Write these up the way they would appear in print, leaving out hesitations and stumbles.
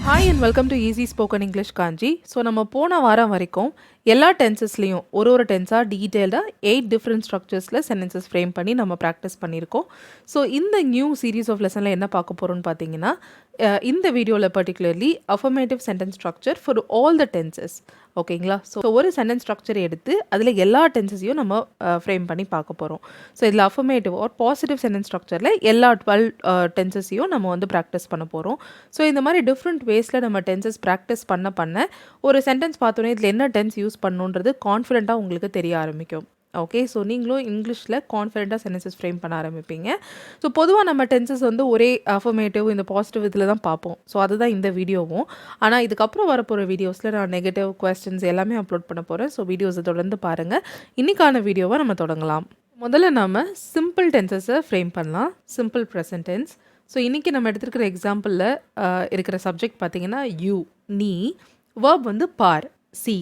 Hi and welcome to easy spoken English Kanchi. So நம்ம போன வாரம் வரைக்கும் எல்லா டென்சஸ்லேயும் ஒரு டென்ஸாக டீட்டெயில்டாக 8 டிஃப்ரெண்ட் ஸ்ட்ரக்சர்ஸில் சென்டென்சஸ் ஃப்ரேம் பண்ணி நம்ம ப்ராக்டிஸ் பண்ணியிருக்கோம். ஸோ இந்த நியூ சீரீஸ் ஆஃப் லெசனில் என்ன பார்க்க போகிறோம்னு பார்த்தீங்கன்னா, இந்த வீடியோவில் particularly affirmative sentence structure for all the tenses. ஓகேங்களா? ஸோ ஒரு சென்டென்ஸ் ஸ்ட்ரக்சர் எடுத்து அதில் எல்லா டென்சஸையும் நம்ம ஃப்ரேம் பண்ணி பார்க்க போகிறோம். ஸோ இதில் அஃபர்மேட்டிவ் ஆர் பாசிட்டிவ் சென்டென்ஸ் ஸ்ட்ரக்சரில் எல்லா 12 டென்சஸையும் நம்ம வந்து ப்ராக்டிஸ் பண்ண போகிறோம். ஸோ இந்த மாதிரி டிஃப்ரெண்ட் வேஸில் நம்ம டென்சஸ் ப்ராக்டிஸ் பண்ண ஒரு சென்டென்ஸ் பார்த்தோன்னே இதில் என்ன டென்ஸ் யூஸ் பண்ணணுன்றது கான்ஃபிடென்ட்டாக உங்களுக்கு தெரிய ஆரம்பிக்கும். ஓகே, ஸோ நீங்களும் இங்கிலீஷில் கான்ஃபிடென்ட்டாக சென்டென்சஸ் ஃப்ரேம் பண்ண ஆரம்பிப்பீங்க. ஸோ பொதுவாக நம்ம டென்சஸ் வந்து ஒரே அஃபர்மேட்டிவ் இந்த பாசிட்டிவ் இதில் தான் பார்ப்போம். ஸோ அதுதான் இந்த வீடியோவும். ஆனால் இதுக்கப்புறம் வரப்போகிற வீடியோஸில் நான் நெகட்டிவ் கொஸ்டின்ஸ் எல்லாமே அப்லோட் பண்ண போகிறேன். ஸோ வீடியோஸை தொடர்ந்து பாருங்கள். இன்றைக்கான வீடியோவை நம்ம தொடங்கலாம். முதல்ல நம்ம சிம்பிள் டென்சஸை ஃப்ரேம் பண்ணலாம். Simple present tense. ஸோ இன்றைக்கி நம்ம எடுத்துருக்கிற எக்ஸாம்பிளில் இருக்கிற சப்ஜெக்ட் பார்த்திங்கன்னா யூ, நீ, வேர்ப் வந்து பார், சி.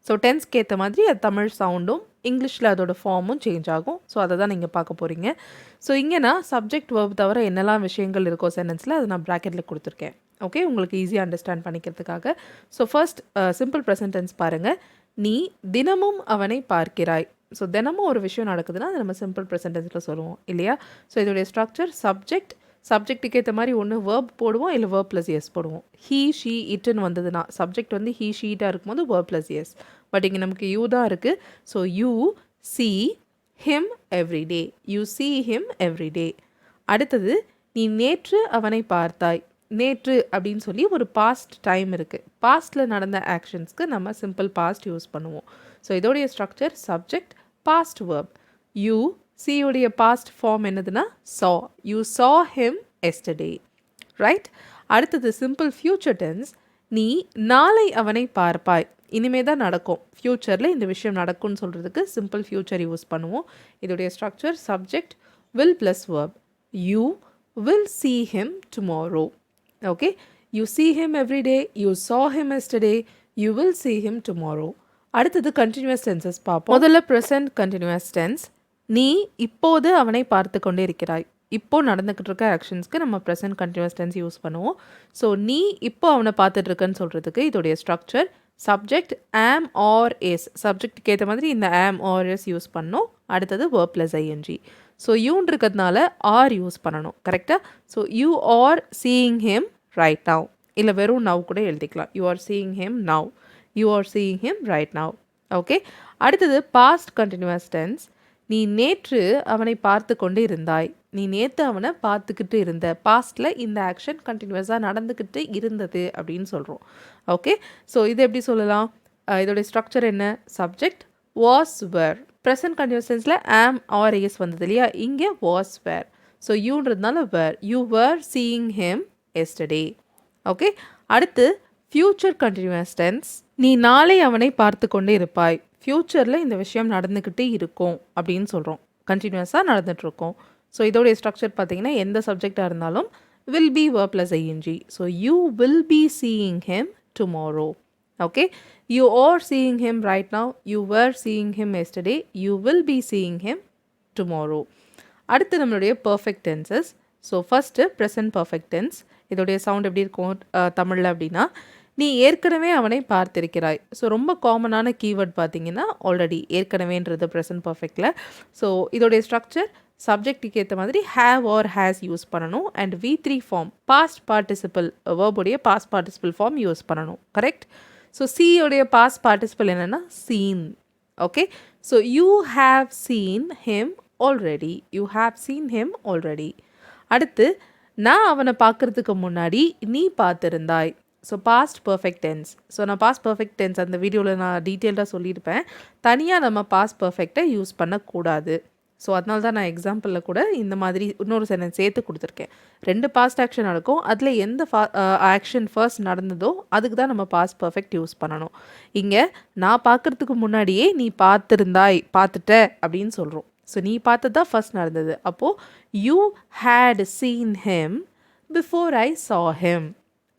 ஸோ டென்ஸ்க்கு ஏற்ற மாதிரி அது தமிழ் சவுண்டும் இங்கிலீஷில் அதோட ஃபார்மும் சேஞ்ச் ஆகும். ஸோ அதை தான் நீங்கள் பார்க்க போகிறீங்க. ஸோ இங்கே நான் சப்ஜெக்ட் வேர்ப் தவிர என்னெல்லாம் விஷயங்கள் இருக்கோ சென்டென்ஸில் அதை நான் ப்ராக்கெட்டில் கொடுத்துருக்கேன். ஓகே, உங்களுக்கு ஈஸியாக அண்டர்ஸ்டாண்ட் பண்ணிக்கிறதுக்காக. So first simple present tense பாருங்கள். நீ தினமும் அவனை பார்க்கிறாய். ஸோ தினமும் ஒரு விஷயம் நடக்குதுன்னா அதை நம்ம சிம்பிள் ப்ரெசன்ட் டென்ஸில் சொல்லுவோம் இல்லையா? ஸோ இதோடைய ஸ்ட்ரக்சர் சப்ஜெக்ட்டுக்கு ஏற்ற மாதிரி ஒன்று வேர்ப் போடுவோம், இல்லை வேர்ப் ப்ளஸ் எஸ் போடுவோம். ஹீ, ஷீ, இட்டுன்னு வந்ததுன்னா சப்ஜெக்ட் வந்து ஹீ, ஷீட்டாக இருக்கும்போது வேர்ப் ப்ளஸ் எஸ். பட் இங்கே நமக்கு யூ தான் இருக்குது. So you see him every day. You see him every day. அடுத்தது நீ நேற்று அவனை பார்த்தாய். நேற்று அப்படின்னு சொல்லி ஒரு பாஸ்ட் டைம் இருக்குது. பாஸ்டில் நடந்த ஆக்ஷன்ஸ்க்கு நம்ம சிம்பிள் பாஸ்ட் யூஸ் பண்ணுவோம். ஸோ இதோடைய structure subject past verb. You see உடைய பாஸ்ட் ஃபார்ம் என்னதுன்னா saw. You saw him yesterday. Right? அடுத்தது சிம்பிள் ஃபியூச்சர் டென்ஸ். நீ நாளை அவனை பார்ப்பாய். இனிமே தான் நடக்கும். ஃப்யூச்சரில் இந்த விஷயம் நடக்கும்னு சொல்கிறதுக்கு சிம்பிள் ஃப்யூச்சர் யூஸ் பண்ணுவோம். இதோடைய structure subject will plus verb. You will see him tomorrow. Okay, you see him every day. You saw him yesterday. You will see him tomorrow. அடுத்தது கண்டினியூஸ் டென்சஸ் பார்ப்போம். முதல்ல ப்ரெசன்ட் கண்டினியூஸ் டென்ஸ். நீ இப்போது அவனை பார்த்து கொண்டே இருக்கிறாய். இப்போ நடந்துக்கிட்டு இருக்க ஆக்ஷன்ஸ்க்கு நம்ம ப்ரெசன்ட் கண்டினியூஸ் டென்ஸ் யூஸ் பண்ணுவோம். ஸோ நீ இப்போ அவனை பார்த்துட்ருக்கன்னு சொல்கிறதுக்கு இதோடைய ஸ்ட்ரக்சர் சப்ஜெக்ட் ஆம் ஆர் எஸ். சப்ஜெக்ட்டுக்கு ஏற்ற மாதிரி இந்த ஆம் ஆர் எஸ் யூஸ் பண்ணணும். அடுத்தது வேர்ப் ப்ளஸ் ஐஎன்ஜி. ஸோ யூன்னு இருக்கிறதுனால ஆர் யூஸ் பண்ணணும். கரெக்டாக? So you are seeing him right now. இல்லை வெறும் நவ் கூட எழுதிக்கலாம். You are seeing him now. You are seeing him right now. Okay, அடுத்தது பாஸ்ட் கண்டினியூஸ் டென்ஸ். நீ நேற்று அவனை பார்த்து கொண்டு இருந்தாய். நீ நேற்று அவனை பார்த்துக்கிட்டு இருந்த. பாஸ்டில் இந்த ஆக்ஷன் கண்டினியூஸாக நடந்துக்கிட்டு இருந்தது அப்படின்னு சொல்கிறோம். ஓகே, ஸோ இது எப்படி சொல்லலாம்? இதோடைய ஸ்ட்ரக்சர் என்ன? Subject was were. Present continuous டென்ஸில் ஆம் ஆர் எஸ் வந்தது இல்லையா? இங்கே வாஸ் வேர். ஸோ யூன்றதுனால were. You were seeing him yesterday. Okay, அடுத்து ஃப்யூச்சர் கண்டினியூஸ் டென்ஸ். நீ நாளை அவனை பார்த்து கொண்டே இருப்பாய். ஃப்யூச்சரில் இந்த விஷயம் நடந்துக்கிட்டே இருக்கும் அப்படின்னு சொல்கிறோம். கண்டினியூஸாக நடந்துகிட்ருக்கோம். ஸோ இதோடைய ஸ்ட்ரக்சர் பார்த்தீங்கன்னா எந்த சப்ஜெக்டாக இருந்தாலும் will be verb plus ING. So you will be seeing him tomorrow. Okay, you are seeing him right now. You were seeing him yesterday. You will be seeing him tomorrow. அடுத்து நம்மளுடைய perfect tense. So first present perfect tense. இதோடைய sound எப்படி இருக்கும் தமிழில் அப்படின்னா, நீ ஏற்கனவே அவனை பார்த்திருக்கிறாய். ஸோ ரொம்ப காமனான கீவேர்ட் பார்த்தீங்கன்னா ஆல்ரெடி, ஏற்கனவேன்றது ப்ரெசன்ட் பர்ஃபெக்டில். ஸோ இதோடைய ஸ்ட்ரக்சர் சப்ஜெக்ட்டுக்கு ஏற்ற மாதிரி ஹேவ் ஆர் ஹேஸ் யூஸ் பண்ணணும். And V3 form past participle வேர்புடைய பாஸ்ட் பார்ட்டிசிபிள் ஃபார்ம் யூஸ் பண்ணணும். கரெக்ட்? ஸோ சியோடைய பாஸ்ட் பார்ட்டிசிபிள் என்னென்னா seen. Okay, so you have seen him already. You have seen him already. அடுத்து நான் அவனை பார்க்குறதுக்கு முன்னாடி நீ பார்த்துருந்தாய். So past perfect tense. So நான் பாஸ்ட் பர்ஃபெக்ட் டென்ஸ் அந்த வீடியோவில் நான் டீட்டெயில்டாக சொல்லியிருப்பேன். தனியாக நம்ம பாஸ்ட் பர்ஃபெக்டை யூஸ் பண்ணக்கூடாது. ஸோ அதனால தான் நான் எக்ஸாம்பிளில் கூட இந்த மாதிரி இன்னொரு சென்டென்ஸ் சேர்த்து கொடுத்துருக்கேன். 2 பாஸ்ட் ஆக்ஷன் நடக்கும். அதில் எந்த ஆக்ஷன் ஃபர்ஸ்ட் நடந்ததோ அதுக்கு தான் நம்ம பாஸ்ட் பர்ஃபெக்ட் யூஸ் பண்ணணும். இங்கே நான் பார்க்குறதுக்கு முன்னாடியே நீ பார்த்துருந்தாய், பார்த்துட்ட அப்படின்னு சொல்கிறோம். ஸோ நீ பார்த்தது தான் ஃபர்ஸ்ட் நடந்தது. அப்போது you had seen him before I saw him.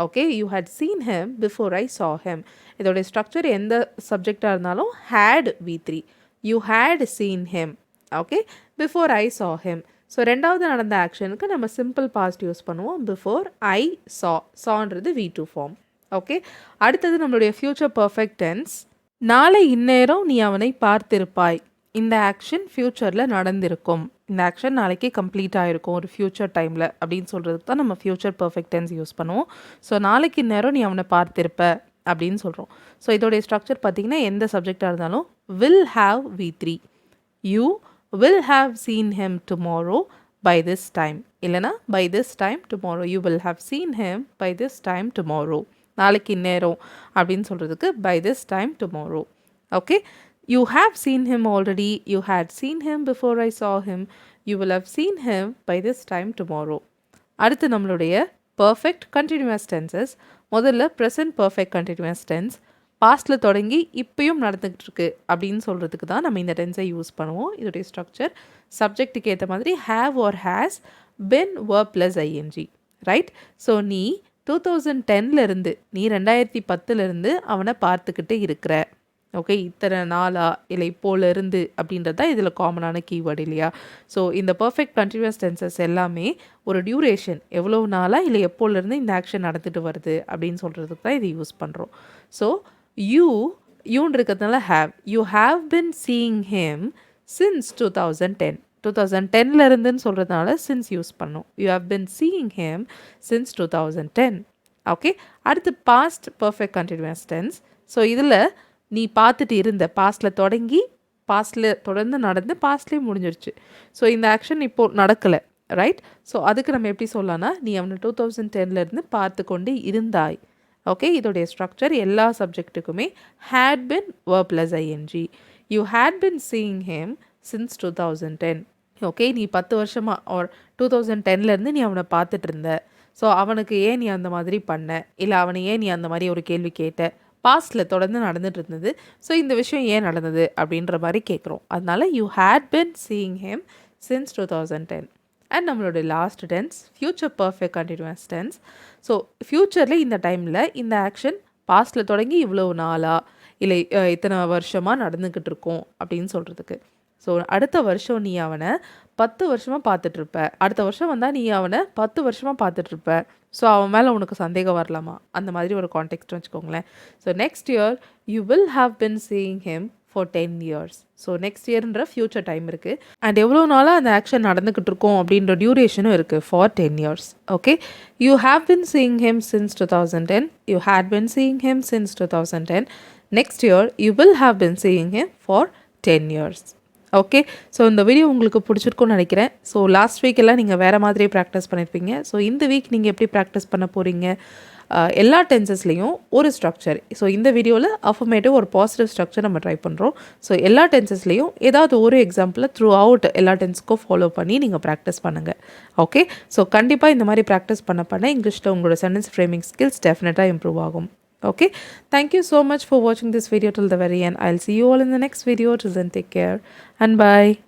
Okay, you had seen him before I saw him. இதோடைய ஸ்ட்ரக்சர் எந்த சப்ஜெக்டாக இருந்தாலும் had V3. You had seen him. Okay, before I saw him. So ரெண்டாவது நடந்த ஆக்ஷனுக்கு நம்ம சிம்பிள் பாஸ்ட் யூஸ் பண்ணுவோம். Before I saw. sawன்றது V2 ஃபார்ம். ஓகே. அடுத்தது நம்மளுடைய ஃபியூச்சர் பெர்ஃபெக்ட் டென்ஸ். நாளை இந்நேரம் நீ அவனை பார்த்திருப்பாய். இந்த ஆக்ஷன் ஃபியூச்சரில் நடந்திருக்கும். இந்த ஆக்ஷன் நாளைக்கு கம்ப்ளீட் ஆகிருக்கும் ஒரு ஃபியூச்சர் டைமில் அப்படின்னு சொல்கிறதுக்கு தான் நம்ம ஃபியூச்சர் பெர்ஃபெக்ட் டென்ஸ் யூஸ் பண்ணுவோம். ஸோ நாளைக்கு இந்நேரம் நீ அவனை பார்த்திருப்ப அப்படின்னு சொல்கிறோம். ஸோ இதோடைய ஸ்ட்ரக்சர் பார்த்திங்கன்னா எந்த சப்ஜெக்டாக இருந்தாலும் will have V3. You will have seen him tomorrow by this time. இல்லைனா by this time tomorrow. You will have seen him by this time tomorrow. நாளைக்கு இந்நேரம் அப்படின்னு சொல்கிறதுக்கு by this time tomorrow. Okay. You have seen him already. You had seen him before I saw him. You will have seen him by this time tomorrow. அடுத்து நம்மளுடைய perfect continuous tenses. முதல்ல present perfect continuous tense. பாஸ்டில் தொடங்கி இப்பயும் நடந்துக்கிட்டு இருக்கு அப்படின்னு சொல்கிறதுக்கு தான் நம்ம இந்த டென்ஸை யூஸ் பண்ணுவோம். இதோடைய ஸ்ட்ரக்சர் சப்ஜெக்ட்டுக்கு ஏற்ற மாதிரி have or has, been, verb plus ing. Right. So நீ 2010 நீ 2010 அவனை பார்த்துக்கிட்டு இருக்கிற. ஓகே. இத்தனை நாளா இல்லை இப்போலேருந்து அப்படின்றது தான் இதில் காமனான கீவேர்டு இல்லையா? ஸோ இந்த பர்ஃபெக்ட் கண்டினியூஸ் டென்சஸ் எல்லாமே ஒரு டியூரேஷன் எவ்வளோ நாளாக இல்லை எப்போலேருந்து இந்த ஆக்ஷன் நடந்துட்டு வருது அப்படின்னு சொல்கிறதுக்கு தான் இதை யூஸ் பண்ணுறோம். ஸோ யூன்னு இருக்கிறதுனால you have been seeing him since 2010. 2010 சொல்கிறதுனால சின்ஸ் யூஸ் பண்ணோம். You have been seeing him since 2010. Okay. அடுத்து past perfect continuous tense. So இதில் நீ பார்த்துட்டு இருந்த பாஸ்டில் தொடங்கி பாஸ்டில் தொடர்ந்து நடந்து பாஸ்ட்லேயே முடிஞ்சிருச்சு. ஸோ இந்த ஆக்ஷன் இப்போது நடக்கலை. ரைட். ஸோ அதுக்கு நம்ம எப்படி சொல்லலாம்னா நீ அவனை 2010 பார்த்து கொண்டு இருந்தாய். ஓகே. இதோடைய ஸ்ட்ரக்சர் எல்லா சப்ஜெக்ட்டுக்குமே had been verb plus ing. You had been seeing him since 2010. Okay. நீ 10 வருஷமாக ஒரு 2010 நீ அவனை பார்த்துட்டு இருந்த. ஸோ அவனுக்கு ஏன் நீ அந்த மாதிரி பண்ண, இல்லை அவனை ஏன் நீ அந்த மாதிரி ஒரு கேள்வி கேட்ட, பாஸ்டில் தொடர்ந்து நடந்துட்டு இருந்தது. ஸோ இந்த விஷயம் ஏன் நடந்தது அப்படின்ற மாதிரி கேட்குறோம். அதனால you had been seeing him since 2010. And நம்மளோட last tense future perfect continuous tense. So ஃப்யூச்சரில் இந்த டைமில் இந்த ஆக்ஷன் பாஸ்டில் தொடங்கி இவ்வளோ நாளாக இல்லை இத்தனை வருஷமாக நடந்துக்கிட்டு இருக்கோம் அப்படின்னு சொல்கிறதுக்கு. ஸோ அடுத்த வருஷம் நீ அவனை 10 வருஷமாக பார்த்துட்ருப்ப. அடுத்த வருஷம் வந்தால் நீ அவனை 10 வருஷமாக பார்த்துட்ருப்ப. ஸோ அவன் மேலே உனக்கு சந்தேகம் வரலாமா, அந்த மாதிரி ஒரு கான்டெக்ஸ்ட் வச்சுக்கோங்களேன். So next year you will have been seeing him for 10 years. So next இயர்ன்ற ஃப்யூச்சர் டைம் இருக்குது. அண்ட் எவ்வளோ நாளாக அந்த ஆக்ஷன் நடந்துக்கிட்டு இருக்கோம் அப்படின்ற டியூரேஷனும் இருக்குது for 10 years. Okay. You have been seeing him since 2010. You had been seeing him since 2010. Next year you will have been seeing him for 10 years. Okay. So இந்த வீடியோ உங்களுக்கு பிடிச்சிருக்குன்னு நினைக்கிறேன். ஸோ லாஸ்ட் வீக் எல்லாம் நீங்கள் வேறு மாதிரி practice பண்ணியிருப்பீங்க. So இந்த வீக் நீங்கள் எப்படி ப்ராக்டிஸ் பண்ண போகிறீங்க? எல்லா டென்சஸ்லேயும் ஒரு ஸ்ட்ரக்சர். ஸோ இந்த வீடியோவில் அஃபர்மேட்டிவ் ஒரு பாசிட்டிவ் ஸ்ட்ரக்சர் நம்ம ட்ரை பண்ணுறோம். ஸோ எல்லா டென்சஸ்லேயும் ஏதாவது ஒரு எக்ஸாம்பிளை த்ரூ அவுட் எல்லா டென்ஸ்க்கும் ஃபாலோ பண்ணி நீங்கள் ப்ராக்டிஸ் பண்ணுங்கள். ஓகே. ஸோ கண்டிப்பாக இந்த மாதிரி ப்ராக்டிஸ் பண்ண இங்கிலீஷில் உங்களோட சென்டென்ஸ் ஃப்ரேமிங் ஸ்கில்ஸ் டெஃபினட்டாக இம்ப்ரூவ் ஆகும். Okay, thank you so much for watching this video till the very end. I'll see you all in the next video. Till then, take care and bye.